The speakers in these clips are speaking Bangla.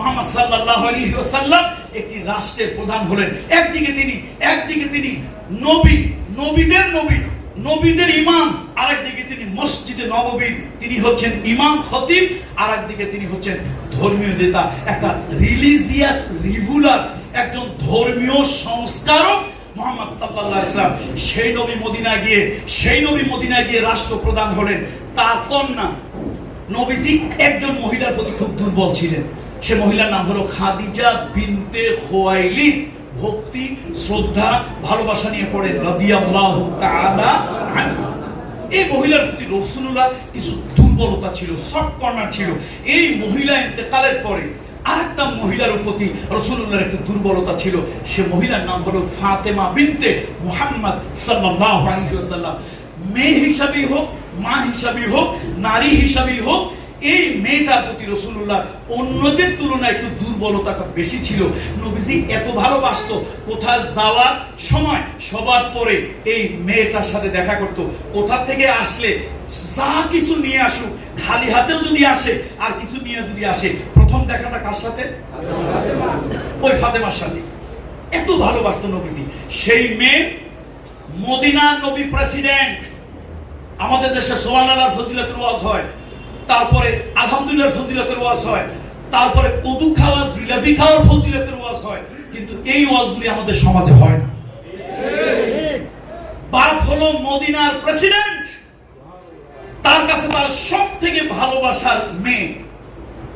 মুহাম্মদ সাল্লাল্লাহু আলাইহি ওয়াসাল্লাম একটি রাষ্ট্রের প্রধান হলেন। একদিকে তিনি নবী, নবীদের নবী, নবীদের ইমাম, আরেকদিকে তিনি মসজিদে নববীর তিনি হচ্ছেন ইমাম খতিব, আরেকদিকে তিনি হচ্ছেন ধর্মীয় নেতা, একটা রিলিজিয়াস রিভুলার, একজন ধর্মীয় সংস্কারক মুহাম্মদ সাল্লাল্লাহু আলাইহি ওয়াসাল্লাম। সেই নবী মদিনায় গিয়ে রাষ্ট্রপ্রধান হলেন। তার কন্যা নবীজি একজন মহিলার প্রতি খুব দুর্বল ছিলেন। সে মহিলার নাম হলো খাদিজা বিনতে খুয়াইলিদ। ভক্তি, শ্রদ্ধা, ভালোবাসা নিয়ে পড়েন রাদিয়াল্লাহু তাআলা আনহা। এই মহিলার প্রতি রাসূলুল্লাহ কিছু দুর্বলতা ছিল, সফট কর্নার ছিল। এই মহিলা ইন্তেকালের পরে আরেকটা মহিলার প্রতি রাসূলুল্লাহর একটা দুর্বলতা ছিল। সে মহিলার নাম হলো ফাতেমা বিনতে মুহাম্মদ সাল্লাল্লাহু আলাইহি ওয়াসাল্লাম। মেয়ে হিসাবেই হোক, মা হিসাবেই হোক, নারী হিসাবেই হোক, এই মেয়েটার প্রতি রাসূলুল্লাহ অন্যদের তুলনায় একটু দুর্বলতা বেশি ছিল। নবীজি এত ভালোবাসতো, কোথায় যাওয়ার সময় সবার পরে এই মেয়েটার সাথে দেখা করত। কোথা থেকে আসলে যা কিছু নিয়ে আসুক, খালি হাতেও যদি আসে আর কিছু নিয়ে যদি আসে, প্রথম দেখাটা কার সাথে? ওই ফাতেমার সাথে। এত ভালোবাসতো নবীজি। সেই মেয়ে মদিনার নবী প্রেসিডেন্ট। আমাদের দেশে সুবহানাল্লাহর ফজিলতের ওয়াজ হয়, তারপরে আলহামদুলিল্লাহর ফজিলতের ওয়াজ হয়, তারপরে কদু খাওয়া, জিলাপি খাওয়ার ফজিলতের ওয়াজ হয়, কিন্তু এই ওয়াজগুলি আমাদের সমাজে হয় না। বাপ হলো মদিনার প্রেসিডেন্ট, তার কাছে তার সব থেকে ভালোবাসার মেয়ে।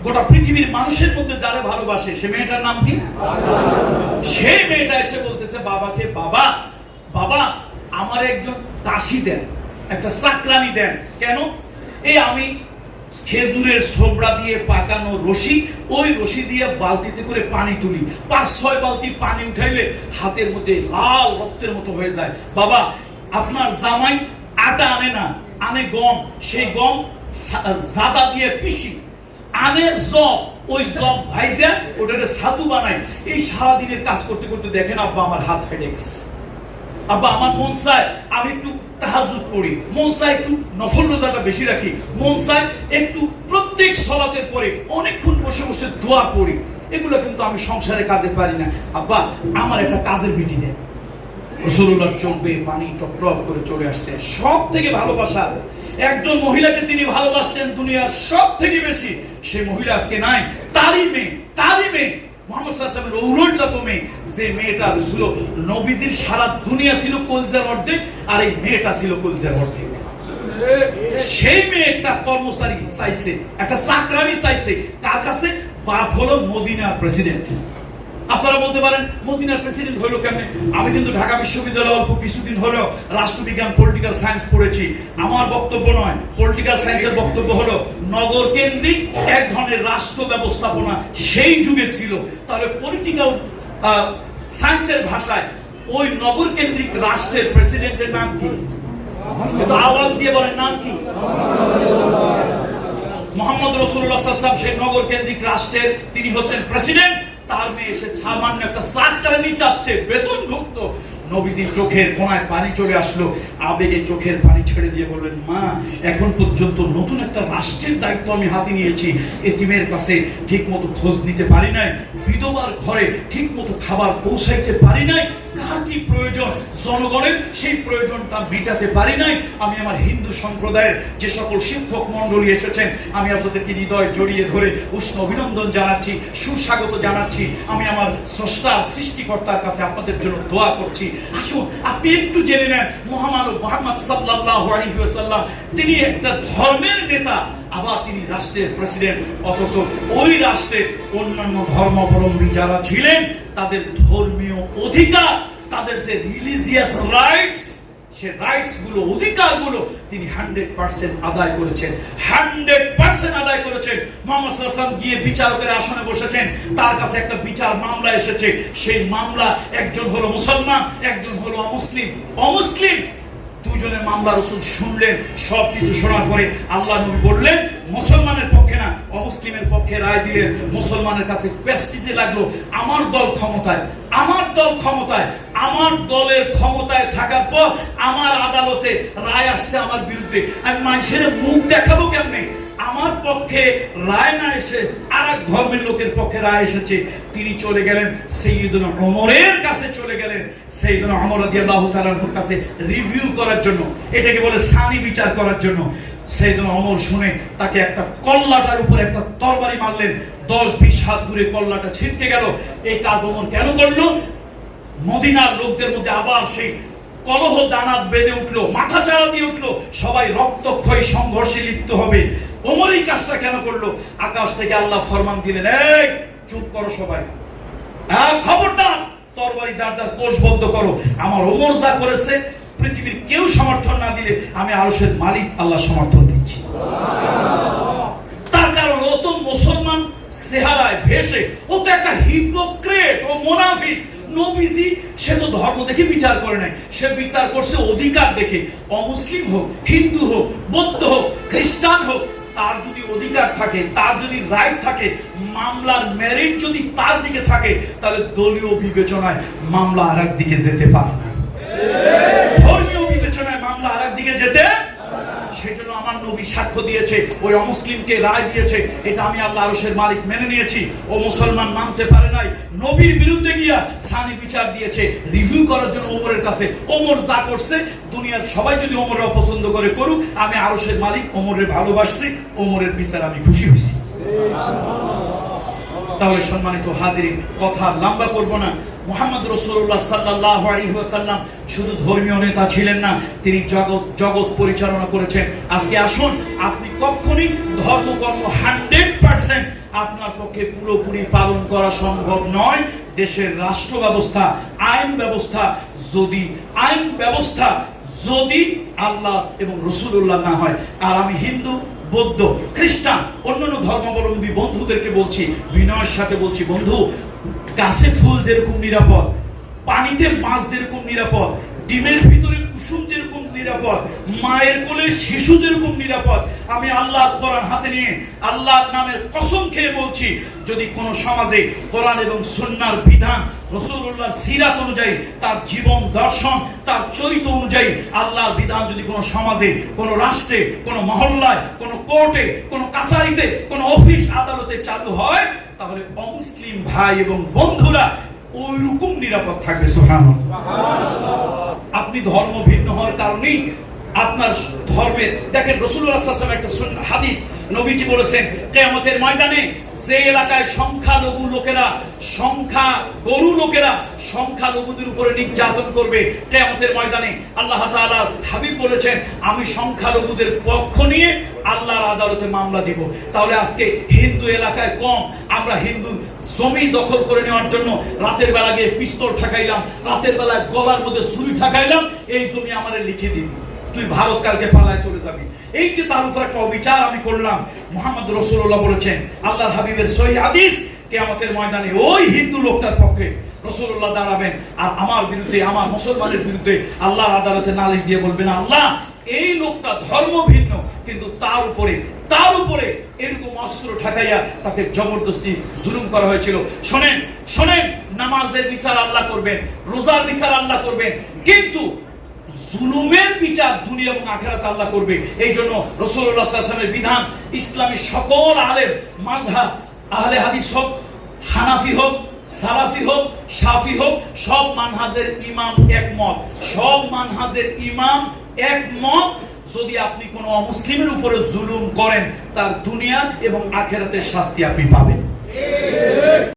গোটা পৃথিবীর মানুষের মধ্যে যারা ভালোবাসে, সে মেয়েটার নাম কি? সেই মেয়েটা এসে বলতেছে বাবাকে, বাবা বাবা আমার একজন দাসী দেন, একটা চাকরানি দেন। কেন? এই আমি খেজুরের ছোবড়া দিয়ে পাকানো রশি, ওই রশি দিয়ে বালতিতে করে পানি তুলি, 5-6 বালতি পানি উঠাইলে হাতের মধ্যে লাল রক্তের মতো হয়ে যায়। বাবা আপনার জামাই আটা আনে না, আনে গম, সেই গম জাদা দিয়ে পিষি, আনে জব, ওই জব ভাইজা ওটাকে ছাতু বানাই। এই সারাদিনের কাজ করতে করতে দেখেন আব্বা আমার হাত ফেটে গেছে। আব্বা আমার মন চায় আমি একটু তাহাজ্জুদ পড়ি, মন চায় একটু নফল রোজাটা বেশি রাখি, মন চায় একটু প্রত্যেক সালাতের পরে অনেকক্ষণ বসে বসে দোয়া পড়ি। এগুলো কিন্তু আমি সংসারে কাজে পারি না। আব্বা আমার একটা কাজের বিটি দেন। রাসূলুল্লাহর চোখ বেয়ে পানি টপ টপ করে চলে আসছে। সব থেকে ভালোবাসা একজন মহিলাকে তিনি ভালোবাসতেন দুনিয়ার সব থেকে বেশি। সেই মহিলা আজকে নাই। তারই মেয়ে মুহাম্মদ সাল্লাল্লাহু আলাইহি ওয়াসাল্লামের ঔরজাত মেয়ে, যে মেয়েটা ছিল নবীজির সারা দুনিয়া ছিল কলজার অর্ধেক, আর এই মেয়েটা ছিল কলজার অর্ধেক। সেই মেয়ে একটা কর্মচারী চাইছে, একটা চাকরানি চাইছে। কার কাছে? বাপ হলো মদিনার প্রেসিডেন্ট। আপনারা বলতে পারেন মদিনার প্রেসিডেন্ট হলো কেন? আমি কিন্তু ঢাকা বিশ্ববিদ্যালয়ে অল্প কিছুদিন হলো রাষ্ট্রবিজ্ঞান পলিটিক্যাল সায়েন্স পড়েছি। আমার বক্তব্য নয়, পলিটিক্যাল সায়েন্সের বক্তব্য হলো নগর কেন্দ্রিক এক ধরনের রাষ্ট্র ব্যবস্থাপনা সেই যুগে ছিল। তাহলে পলিটিক্যাল সায়েন্সের ভাষায় ওই নগর কেন্দ্রিক রাষ্ট্রের প্রেসিডেন্টের নাম কি? তো আওয়াজ দিয়ে বলেন নাম কি? মুহাম্মদ রাসূলুল্লাহ সাল্লাল্লাহু আলাইহি ওয়াসাল্লাম সেই নগর কেন্দ্রিক রাষ্ট্রের তিনি হচ্ছেন প্রেসিডেন্ট। তার মেয়ে এসে সামান্য একটা চাকরানি চাচ্ছে, বেতনভুক্ত। নবীজির চোখের কোণায় পানি চলে আসলো, আবেগে চোখের পানি ছেড়ে দিয়ে বললেন, মা এখন পর্যন্ত নতুন একটা রাষ্ট্রের দায়িত্ব আমি হাতে নিয়েছি, এতিমের কাছে ঠিক মতো খোঁজ নিতে পারি নাই, বিধবার ঘরে ঠিক মতো খাবার পৌঁছাইতে পারি নাই, কার কি প্রয়োজন জনগণের সেই প্রয়োজনটা মেটাতে পারি নাই। আমি আমার হিন্দু সম্প্রদায়ের যে সকল শিক্ষক মন্ডলী এসেছেন, আমি আপনাদেরকে হৃদয় জড়িয়ে ধরে উষ্ণ অভিনন্দন জানাচ্ছি, সুস্বাগত জানাচ্ছি। আমি আমার স্রষ্টা সৃষ্টিকর্তার কাছে আপনাদের জন্য দোয়া করছি। আসুন আপনি একটু জেনে নেন, মহামানব মুহাম্মদ সাল্লাল্লাহু আলাইহি ওয়াসাল্লাম তিনি একটা ধর্মের নেতা, আবার তিনি রাষ্ট্রের প্রেসিডেন্ট। অথচ ওই রাষ্ট্রের অন্যান্য ধর্মাবলম্বী যারা ছিলেন, তাদের ধর্মীয় অধিকার, তাদের যে রিলিজিয়াস রাইটস, সে রাইটস গুলো, অধিকার গুলো তিনি 100% আদায় করেছেন, 100% আদায় করেছেন। মুহাম্মদ সাল্লাল্লাহু আলাইহি ওয়াসাল্লাম গিয়ে বিচারকের আসনে বসেছেন, তার কাছে একটা বিচার মামলা এসেছে। সেই মামলা একজন হলো মুসলমান, একজন হলো অমুসলিম। দুজনের মামলা রাসূল শুনলেন। সবকিছু শোনার পরে আল্লাহ নবী বললেন মুসলমানের পক্ষে না, অমুসলিমের পক্ষে রায় দিলেন। মুসলমানের কাছে প্রেস্টিজে লাগলো, আমার দল ক্ষমতায়, আমার দলের ক্ষমতায় থাকার পর আমার আদালতে রায় আসছে আমার বিরুদ্ধে, আমি মানুষের মুখ দেখাবো কেমনে? আমার পক্ষে রায় না এসে আর এক ধর্মের লোকের পক্ষে রায় এসেছে, তিনি চলে গেলেন সাইয়্যিদুনা ওমরের কাছে, চলে গেলেন সাইয়্যিদুনা ওমর রাদিয়াল্লাহু তাআলা আনহুর কাছে রিভিউ করার জন্য, এটাকে বলে সানি বিচার করার জন্য। সাইয়্যিদুনা ওমর শুনে তাকে একটা কল্লাটার উপর একটা তরবারি মারলেন, 10-20 হাত দূরে কল্লাটা ছিটকে গেল। এই কাজ ওমর কেন করলো? মদিনার লোকদের মধ্যে আবার সেই কলহ দানাত বেঁধে উঠলো, মাথা চাড়া দিয়ে উঠলো, সবাই রক্তক্ষয়ী সংঘর্ষে লিপ্ত হবে। ওমর এই কাজটা কেন করলো? আকাশ থেকে আল্লাহ ফরমান দিলেন, এই চুপ করো সবাই, খবরদার, তরবারি যার যার কোষবদ্ধ করো। আমার ওমর যা করেছে পৃথিবীর কেউ সমর্থন না দিলে আমি আরশের মালিক আল্লাহ সমর্থন দিচ্ছি। তার কারণ ও তো মুসলমান চেহারায় ভেসে, ও তো একটা হিপোক্রেট, ও মুনাফিক। নবীজি সে তো ধর্ম দেখে বিচার করে নাই, সে বিচার করছে অধিকার দেখে। অমুসলিম হোক, হিন্দু হোক, বৌদ্ধ হোক, খ্রিস্টান হোক, তার যদি অধিকার থাকে, তার যদি রাইট থাকে, মামলার মেরিট যদি তার দিকে থাকে, তাহলে দলীয় বিবেচনায় মামলা আর একদিকে যেতে পারে না, ধর্মীয় বিবেচনায় মামলা আর একদিকে যেতে। সেজন্য আমার নবী সাক্ষ্য দিয়েছে, ওই অমুসলিমকে রায় দিয়েছে, এটা আমি আল্লাহ আরশের মালিক মেনে নিয়েছি। ও মুসলমান মানতে পারে নাই, নবীর বিরুদ্ধে গিয়া সানি বিচার দিয়েছে রিভিউ করার জন্য ওমরের কাছে। ওমর যা করছে, দুনিয়ার সবাই যদি ওমরের অপছন্দ করে করুক, আমি আরশের মালিক ওমরের ভালোবাসছি, ওমরের বিচার আমি খুশি হয়েছি। তাহলে সম্মানিত হাজিরিন, কথা লম্বা করব না। মুহাম্মদ রাসূলুল্লাহ সাল্লাল্লাহু আলাইহি ওয়াসাল্লাম শুধু ধর্মীয় নেতা ছিলেন না, তিনি জগৎ পরিচালনা করেছেন। আজকে আসুন, আপনি কখনোই ধর্মকর্ম 100% আপনার পক্ষে পুরোপুরি পালন করা সম্ভব নয়। দেশের রাষ্ট্র ব্যবস্থা, আইন ব্যবস্থা যদি আল্লাহ এবং রাসূলুল্লাহ না হয়। আর আমি হিন্দু, বৌদ্ধ, খ্রিস্টান, অন্যান্য ধর্মাবলম্বী বন্ধুদেরকে বলছি, বিনয়ের সাথে বলছি, বন্ধু, গাছে ফুল যেরকম নিরাপদ, পানিতে মাছ যেরকম নিরাপদ, ডিমের ভিতরে কুসুম যেরকম নিরাপদ, মায়ের কোলে শিশু যেরকম নিরাপদ, আমি আল্লাহর কোরআন হাতে নিয়ে আল্লাহর নামের কসম খেয়ে বলছি, যদি কোনো সমাজে কোরআন এবং সুন্নাহর বিধান, রাসূলুল্লাহর সিরাত অনুযায়ী, তার জীবন দর্শন, তার চরিত্র অনুযায়ী আল্লাহর বিধান যদি কোনো সমাজে, কোনো রাষ্ট্রে, কোনো মহল্লায়, কোনো কোর্টে, কোনো কাছারিতে, কোনো অফিস আদালতে চালু হয়, তাহলে অমুসলিম ভাই এবং বন্ধুরা ওই রকম নিরাপদ থাকবে। সুবহানাল্লাহ। আপনি ধর্ম ভিন্ন হওয়ার কারণেই আপনার ধর্মের, দেখেন রাসূলুল্লাহ সাল্লাল্লাহু আলাইহি ওয়াসাল্লাম একটা হাদিস, নবীজি বলেছেন, কিয়ামতের ময়দানে যে এলাকায় সংখ্যালঘুদের উপরে নির্যাতন করবে, কিয়ামতের ময়দানে আল্লাহ তাআলার হাবিব বলেছেন, আমি সংখ্যালঘুদের পক্ষ নিয়ে আল্লাহর আদালতে মামলা দিব। তাহলে আজকে হিন্দু এলাকায় কম, আমরা হিন্দু জমি দখল করে নেওয়ার জন্য রাতের বেলা গিয়ে পিস্তল ঠাকাইলাম, রাতের বেলায় গলার মধ্যে ছুরি ঠাকাইলাম, এই জমি আমারে লিখে দিবি, তুই ভারত কালকে পালায় চলে যাবি। এই যে তার উপর একটা অবিচার আমি করলাম। মুহাম্মদ রাসূলুল্লাহ বলেছেন, আল্লাহর হাবিবের সহিহ হাদিস, কিয়ামতের ময়দানে ওই হিন্দু লোকটার পক্ষে রাসূলুল্লাহ দাঁড়াবেন, আর আমার বিরুদ্ধে, আমার মুসলমানের বিরুদ্ধে আল্লাহর আদালতে নালিশ দিয়ে বলবেন, আল্লাহ, এই লোকটা ধর্ম ভিন্ন, কিন্তু তার উপরে এরকম অস্ত্র ঠাকাইয়া তাকে জবরদস্তি জুলুম করা হয়েছিল। শোনেন, নামাজের বিচার আল্লাহ করবেন, রোজার বিচার আল্লাহ করবেন, কিন্তু জুলুমের বিচার দুনিয়া এবং আখিরাতে আল্লাহ করবে। এই জন্য রাসূলুল্লাহ সাল্লাল্লাহু আলাইহি ওয়াসাল্লামের বিধান, ইসলামী সকল আলেম, মাযহাব, আহলে হাদিস হোক, হানাফি হোক, সালাফি হোক, শাফি হোক, সব মানহাজের ইমাম একমত, যদি আপনি কোনো অমুসলিমের উপরে জুলুম করেন, তার দুনিয়া এবং আখিরাতের শাস্তি আপনি পাবেন।